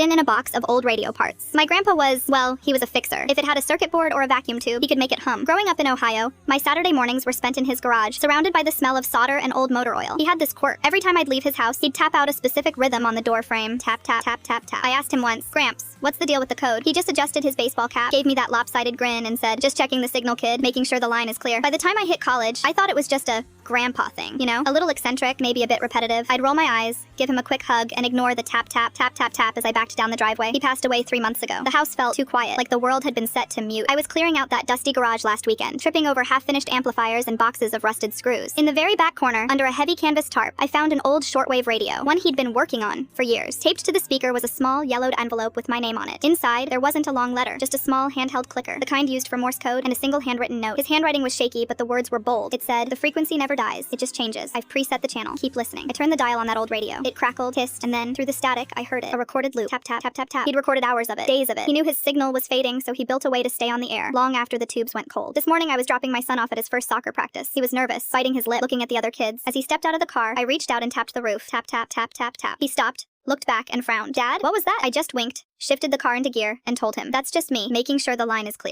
hidden in a box of old radio parts. My grandpa was, well, he was a fixer. If it had a circuit board or a vacuum tube, he could make it hum. Growing up in Ohio, my Saturday mornings were spent in his garage, surrounded by the smell of solder and old motor oil. He had this quirk. Every time I'd leave his house, he'd tap out a specific rhythm on the door frame. Tap, tap, tap, tap, tap. I asked him once, Gramps, what's the deal with the code? He just adjusted his baseball cap, gave me that lopsided grin, and said, just checking the signal, kid, making sure the line is clear. By the time I hit college, I thought it was just a grandpa thing, you know? A little eccentric, maybe a bit repetitive. I'd roll my eyes, give him a quick hug, and ignore the tap, tap, tap, tap, tap as I backed down the driveway. He passed away 3 months ago. The house felt too quiet, like the world had been set to mute. I was clearing out that dusty garage last weekend, tripping over half-finished amplifiers and boxes of rusted screws. In the very back corner, under a heavy canvas tarp, I found an old shortwave radio, one he'd been working on for years. Taped to the speaker was a small, yellowed envelope with my name on it. Inside, there wasn't a long letter, just a small handheld clicker, the kind used for Morse code, and a single handwritten note. His handwriting was shaky, but the words were bold. It said, "The frequency never dies, it just changes. I've preset the channel. Keep listening." I turned the dial on that old radio. It crackled, hissed, and then, through the static, I heard it. A recorded loop. Tap, tap, tap, tap, tap. He'd recorded hours of it, days of it. He knew his signal was fading, so he built a way to stay on the air, long after the tubes went cold. This morning, I was dropping my son off at his first soccer practice. He was nervous, biting his lip, looking at the other kids. As he stepped out of the car, I reached out and tapped the roof. Tap, tap, tap, tap, tap. He stopped, looked back, and frowned. "Dad, what was that?" I just winked, shifted the car into gear, and told him, "That's just me, making sure the line is clear."